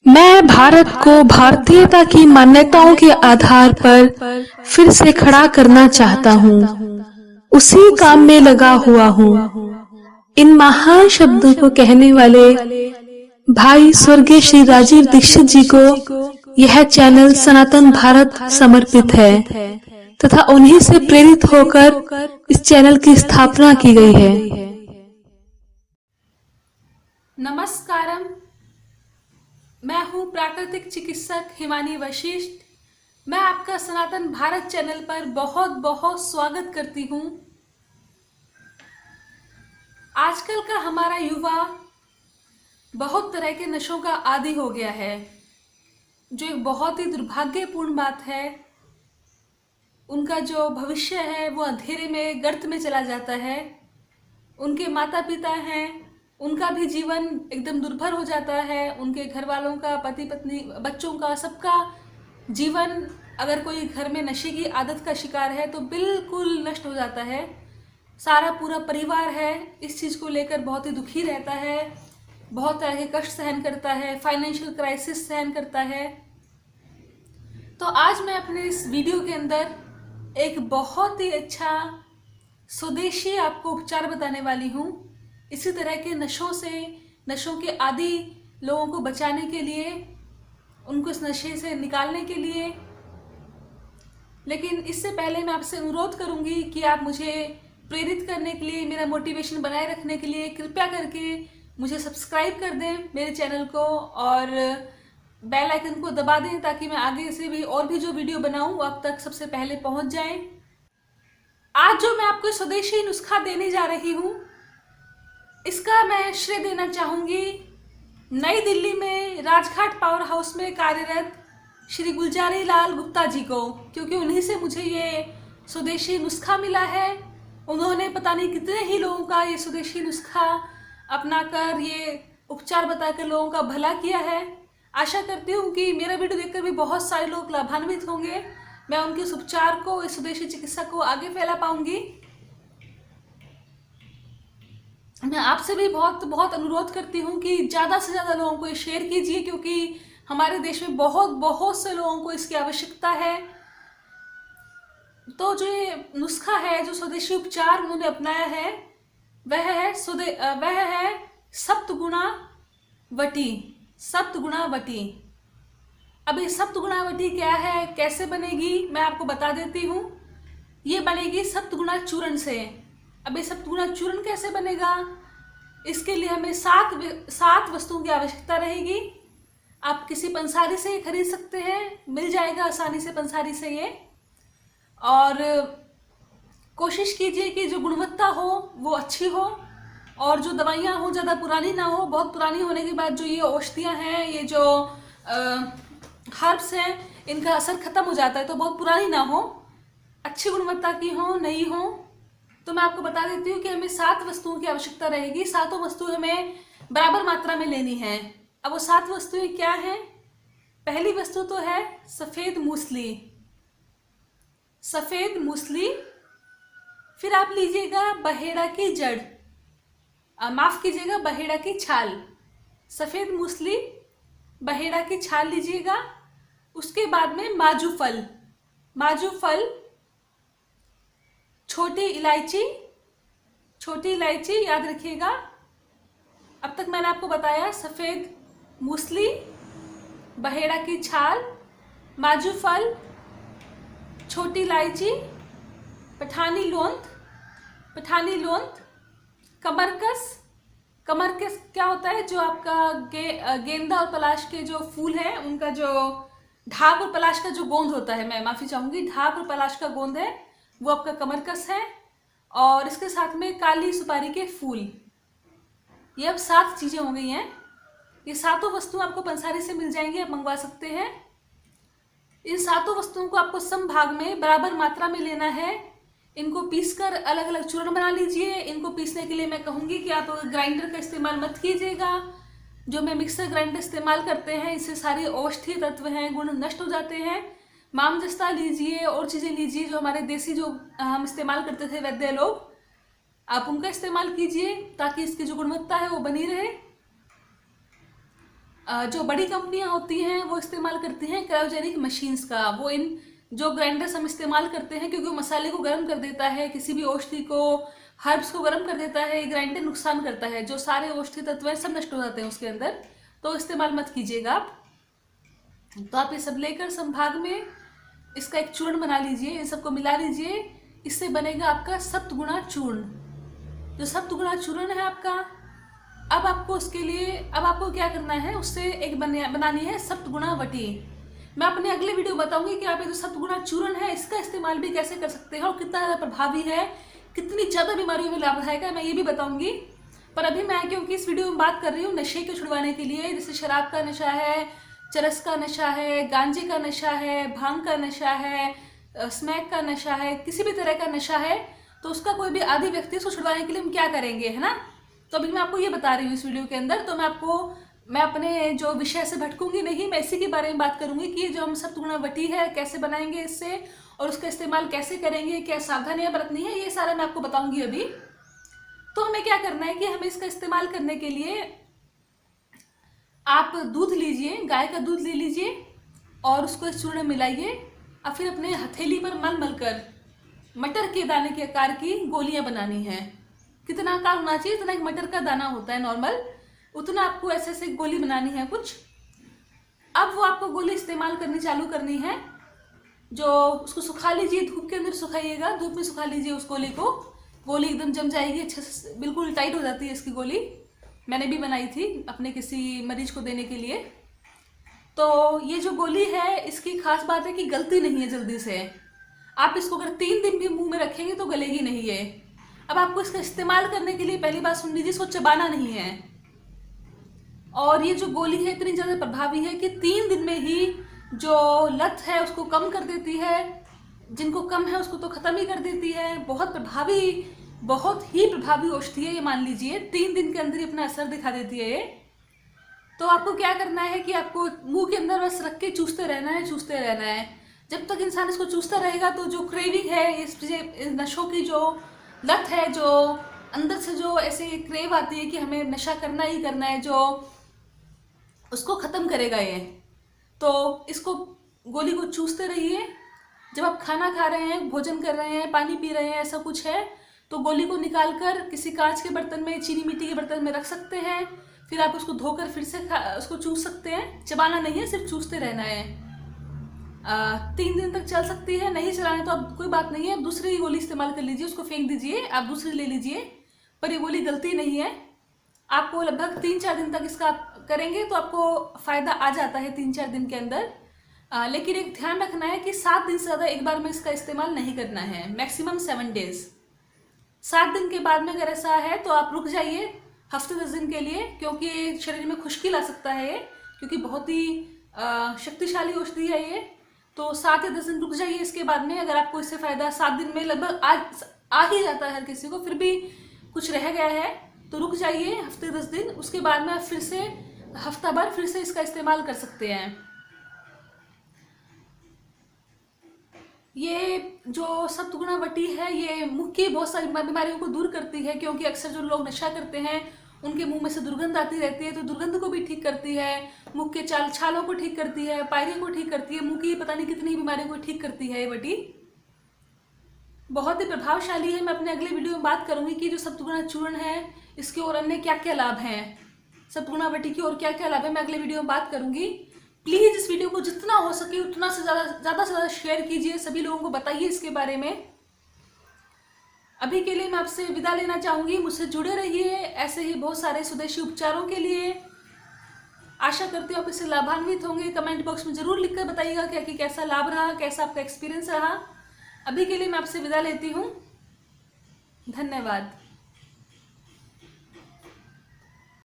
मैं भारत को भारतीयता की मान्यताओं के आधार पर फिर से खड़ा करना चाहता हूँ। उसी काम में लगा हुआ हूँ। इन महान शब्दों को कहने वाले भाई स्वर्गीय श्री राजीव दीक्षित जी को यह चैनल सनातन भारत समर्पित है तथा उन्हीं से प्रेरित होकर इस चैनल की स्थापना की गई है। नमस्कारम। मैं हूं प्राकृतिक चिकित्सक हिमानी वशिष्ठ। मैं आपका सनातन भारत चैनल पर बहुत बहुत स्वागत करती हूं। आजकल का हमारा युवा बहुत तरह के नशों का आदी हो गया है, जो एक बहुत ही दुर्भाग्यपूर्ण बात है। उनका जो भविष्य है वो अंधेरे में, गर्त में चला जाता है। उनके माता पिता हैं, उनका भी जीवन एकदम दुर्भर हो जाता है। उनके घर वालों का, पति पत्नी, बच्चों का, सबका जीवन, अगर कोई घर में नशे की आदत का शिकार है तो बिल्कुल नष्ट हो जाता है। सारा पूरा परिवार है इस चीज़ को लेकर बहुत ही दुखी रहता है, बहुत तरह के कष्ट सहन करता है, फाइनेंशियल क्राइसिस सहन करता है। तो आज मैं अपने इस वीडियो के अंदर एक बहुत ही अच्छा स्वदेशी आपको उपचार बताने वाली हूँ। इसी तरह के नशों से, नशों के आदी लोगों को बचाने के लिए, उनको इस नशे से निकालने के लिए। लेकिन इससे पहले मैं आपसे अनुरोध करूंगी कि आप मुझे प्रेरित करने के लिए, मेरा मोटिवेशन बनाए रखने के लिए कृपया करके मुझे सब्सक्राइब कर दें मेरे चैनल को, और बेल आइकन को दबा दें ताकि मैं आगे से भी और भी जो वीडियो बनाऊं वो आप तक सबसे पहले पहुंच जाए। आज जो मैं आपको स्वदेशी नुस्खा देने जा रही हूँ, इसका मैं श्रेय देना चाहूँगी नई दिल्ली में राजघाट पावर हाउस में कार्यरत श्री गुलजारी लाल गुप्ता जी को, क्योंकि उन्हीं से मुझे ये स्वदेशी नुस्खा मिला है। उन्होंने पता नहीं कितने ही लोगों का ये स्वदेशी नुस्खा अपनाकर, ये उपचार बताकर लोगों का भला किया है। आशा करती हूँ कि मेरा वीडियो देखकर भी बहुत सारे लोग लाभान्वित होंगे। मैं उनके इस उपचार को, इस स्वदेशी चिकित्सा को आगे फैला पाऊंगी। मैं आपसे भी बहुत बहुत अनुरोध करती हूँ कि ज़्यादा से ज़्यादा लोगों को ये शेयर कीजिए, क्योंकि हमारे देश में बहुत बहुत से लोगों को इसकी आवश्यकता है। तो जो ये नुस्खा है, जो स्वदेशी उपचार उन्होंने अपनाया है, वह है सप्तगुणा वटी। सप्तगुणा वटी। अब ये सप्तगुणा वटी क्या है, कैसे बनेगी, मैं आपको बता देती हूँ। ये बनेगी सप्तगुणा चूर्ण से। अब ये सप्तगुणा चूर्ण कैसे बनेगा, इसके लिए हमें सात वस्तुओं की आवश्यकता रहेगी। आप किसी पंसारी से खरीद सकते हैं, मिल जाएगा आसानी से पंसारी से ये। और कोशिश कीजिए कि जो गुणवत्ता हो वो अच्छी हो, और जो दवाइयाँ हो ज़्यादा पुरानी ना हो। बहुत पुरानी होने के बाद जो ये औषधियाँ हैं, ये जो हर्ब्स हैं, इनका असर खत्म हो जाता है। तो बहुत पुरानी ना हो, अच्छी गुणवत्ता की हो, नई हो। तो मैं आपको बता देती हूँ कि हमें 7 वस्तुओं की आवश्यकता रहेगी। सातों वस्तुएं हमें बराबर मात्रा में लेनी है। अब वो 7 वस्तुएं क्या हैं? पहली वस्तु तो है सफ़ेद मूसली। सफ़ेद मूसली। फिर आप लीजिएगा बहेड़ा की जड़, माफ़ कीजिएगा, बहेड़ा की छाल। सफ़ेद मूसली, बहेड़ा की छाल लीजिएगा। उसके बाद में माजू फल। माजू फल, छोटी इलायची। छोटी इलायची याद रखिएगा। अब तक मैंने आपको बताया सफ़ेद मूसली, बहेड़ा की छाल, माजू फल, छोटी इलायची, पठानी लोंथ। पठानी लोंथ, कमरकस। कमरकस क्या होता है? जो आपका गेंदा और पलाश के जो फूल हैं, उनका जो ढाक और पलाश का जो गोंद होता है, मैं माफ़ी चाहूँगी, ढाक और पलाश का गोंद है, वो आपका कमरकस है। और इसके साथ में काली सुपारी के फूल। ये अब 7 चीज़ें हो गई हैं। ये सातों वस्तुएं आपको पंसारी से मिल जाएंगी, आप मंगवा सकते हैं। इन सातों वस्तुओं को आपको समभाग में बराबर मात्रा में लेना है। इनको पीसकर अलग अलग चूर्ण बना लीजिए। इनको पीसने के लिए मैं कहूँगी कि आप ग्राइंडर का इस्तेमाल मत कीजिएगा। जो मैं मिक्सर ग्राइंडर इस्तेमाल करते हैं, इससे सारे औषधीय तत्व हैं, गुण नष्ट हो जाते हैं। मामजस्ता लीजिए, और चीज़ें लीजिए जो हमारे देसी, जो हम इस्तेमाल करते थे वैद्य लोग, आप उनका इस्तेमाल कीजिए ताकि इसकी जो गुणवत्ता है वो बनी रहे। जो बड़ी कंपनियां होती हैं वो इस्तेमाल करती हैं क्रायोजेनिक मशीन्स का। वो इन जो ग्राइंडर्स हम इस्तेमाल करते हैं क्योंकि वो मसाले को गर्म कर देता है, किसी भी औषधि को, हर्ब्स को गर्म कर देता है। ग्राइंडर नुकसान करता है, जो सारे औषधि तत्व हैं सब नष्ट हो जाते हैं उसके अंदर, तो इस्तेमाल मत कीजिएगा आप। तो आप ये सब लेकर संभाग में इसका एक चूर्ण बना लीजिए, इन सबको मिला लीजिए। इससे बनेगा आपका सप्तगुणा चूर्ण। जो सप्तगुणा चूर्ण है आपका, अब आपको उसके लिए अब आपको क्या करना है, उससे एक बनानी है सप्तगुणा वटी। मैं अपने अगले वीडियो बताऊंगी कि आप ये जो सप्तगुणा चूर्ण है इसका इस्तेमाल भी कैसे कर सकते हैं और कितना ज़्यादा प्रभावी है, कितनी ज़्यादा बीमारियों में लाभदायक है, मैं ये भी बताऊंगी। पर अभी मैं क्योंकि इस वीडियो में बात कर रही हूँ नशे को छुड़वाने के लिए, जैसे शराब का नशा है, चरस का नशा है, गांजे का नशा है, भांग का नशा है, स्मैक का नशा है, किसी भी तरह का नशा है, तो उसका कोई भी आदि व्यक्ति उसको छुड़वाने के लिए हम क्या करेंगे, है ना। तो अभी मैं आपको ये बता रही हूँ इस वीडियो के अंदर। तो मैं अपने जो विषय से भटकूंगी नहीं, मैं इसी के बारे में बात करूंगी कि जो हम सप्तगुणा वटी है कैसे बनाएंगे इससे, और उसका इस्तेमाल कैसे करेंगे, क्या सावधानियां बरतनी है, ये सारा मैं आपको बताऊंगी अभी। तो हमें क्या करना है कि हमें इसका इस्तेमाल करने के लिए आप दूध लीजिए, गाय का दूध ले लीजिए और उसको इस चूर्ण में मिलाइए और फिर अपने हथेली पर मल मल कर मटर के दाने के आकार की गोलियां बनानी है। कितना आकार होना चाहिए, इतना एक मटर का दाना होता है नॉर्मल, उतना आपको ऐसे ऐसे गोली बनानी है कुछ। अब वो आपको गोली इस्तेमाल करनी चालू करनी है। जो उसको सुखा लीजिए, धूप के अंदर सुखाइएगा, धूप में सुखा लीजिए उस गोली को। गोली एकदम जम जाएगी अच्छे से, बिल्कुल टाइट हो जाती है इसकी गोली। मैंने भी बनाई थी अपने किसी मरीज को देने के लिए। तो ये जो गोली है इसकी खास बात है कि गलती नहीं है जल्दी से। आप इसको अगर 3 दिन भी मुंह में रखेंगे तो गलेगी नहीं है। अब आपको इसका इस्तेमाल करने के लिए पहली बात सुन लीजिए, इसको चबाना नहीं है। और ये जो गोली है इतनी ज़्यादा प्रभावी है कि 3 दिन में ही जो लत है उसको कम कर देती है, जिनको कम है उसको तो ख़त्म ही कर देती है। बहुत ही प्रभावी औषधि है ये, मान लीजिए 3 दिन के अंदर ही अपना असर दिखा देती है ये। तो आपको क्या करना है कि आपको मुंह के अंदर बस रख के चूसते रहना है, चूसते रहना है। जब तक इंसान इसको चूसता रहेगा तो जो क्रेविंग है, इस नशों की जो लत है, जो अंदर से जो ऐसे क्रेव आती है कि हमें नशा करना ही करना है, जो उसको ख़त्म करेगा ये। तो इसको गोली को चूसते रहिए। जब आप खाना खा रहे हैं, भोजन कर रहे हैं, पानी पी रहे हैं, ऐसा कुछ है, तो गोली को निकालकर किसी कांच के बर्तन में, चीनी मिट्टी के बर्तन में रख सकते हैं। फिर आप उसको धोकर फिर से उसको चूस सकते हैं। चबाना नहीं है, सिर्फ चूसते रहना है। 3 दिन तक चल सकती है। नहीं चलाने तो अब कोई बात नहीं है, अब दूसरी गोली इस्तेमाल कर लीजिए, उसको फेंक दीजिए, आप दूसरी ले लीजिए। पर ये गोली गलती नहीं है। आपको लगभग 3-4 दिन तक इसका करेंगे तो आपको फ़ायदा आ जाता है 3-4 दिन के अंदर। लेकिन एक ध्यान रखना है कि 7 दिन से ज़्यादा एक बार में इसका इस्तेमाल नहीं करना है, मैक्सिमम 7 डेज। 7 दिन के बाद में अगर ऐसा है तो आप रुक जाइए हफ्ते 10 दिन के लिए, क्योंकि शरीर में खुश्की ला सकता है ये, क्योंकि बहुत ही शक्तिशाली औषधि है ये। तो 7 या 10 दिन रुक जाइए इसके बाद में। अगर आपको इससे फ़ायदा 7 दिन में लगभग आ ही जाता है हर किसी को, फिर भी कुछ रह गया है तो रुक जाइए हफ्ते 10 दिन। उसके बाद में आप फिर से हफ्ता भर फिर से इसका इस्तेमाल कर सकते हैं। ये जो सप्तगुणा वटी है ये मुख की बहुत सारी बीमारियों को दूर करती है, क्योंकि अक्सर जो लोग नशा करते हैं उनके मुंह में से दुर्गंध आती रहती है, तो दुर्गंध को भी ठीक करती है। मुख के छालों को ठीक करती है, पायरियों को ठीक करती है, मुंह की पता नहीं कितनी बीमारियों को ठीक करती है ये वटी। बहुत ही प्रभावशाली है। मैं अपने अगले वीडियो में बात करूंगी कि जो सप्तगुणा चूर्ण है इसके और अन्य क्या क्या लाभ हैं, सप्तगुणा वटी की और क्या क्या लाभ है, मैं अगले वीडियो में बात करूंगी। प्लीज़ इस वीडियो को जितना हो सके उतना से ज़्यादा शेयर कीजिए, सभी लोगों को बताइए इसके बारे में। अभी के लिए मैं आपसे विदा लेना चाहूँगी। मुझसे जुड़े रहिए ऐसे ही बहुत सारे स्वदेशी उपचारों के लिए। आशा करती हूँ आप इससे लाभान्वित होंगे। कमेंट बॉक्स में ज़रूर लिखकर बताइएगा कि कैसा लाभ रहा, कैसा आपका एक्सपीरियंस रहा। अभी के लिए मैं आपसे विदा लेती हूँ। धन्यवाद।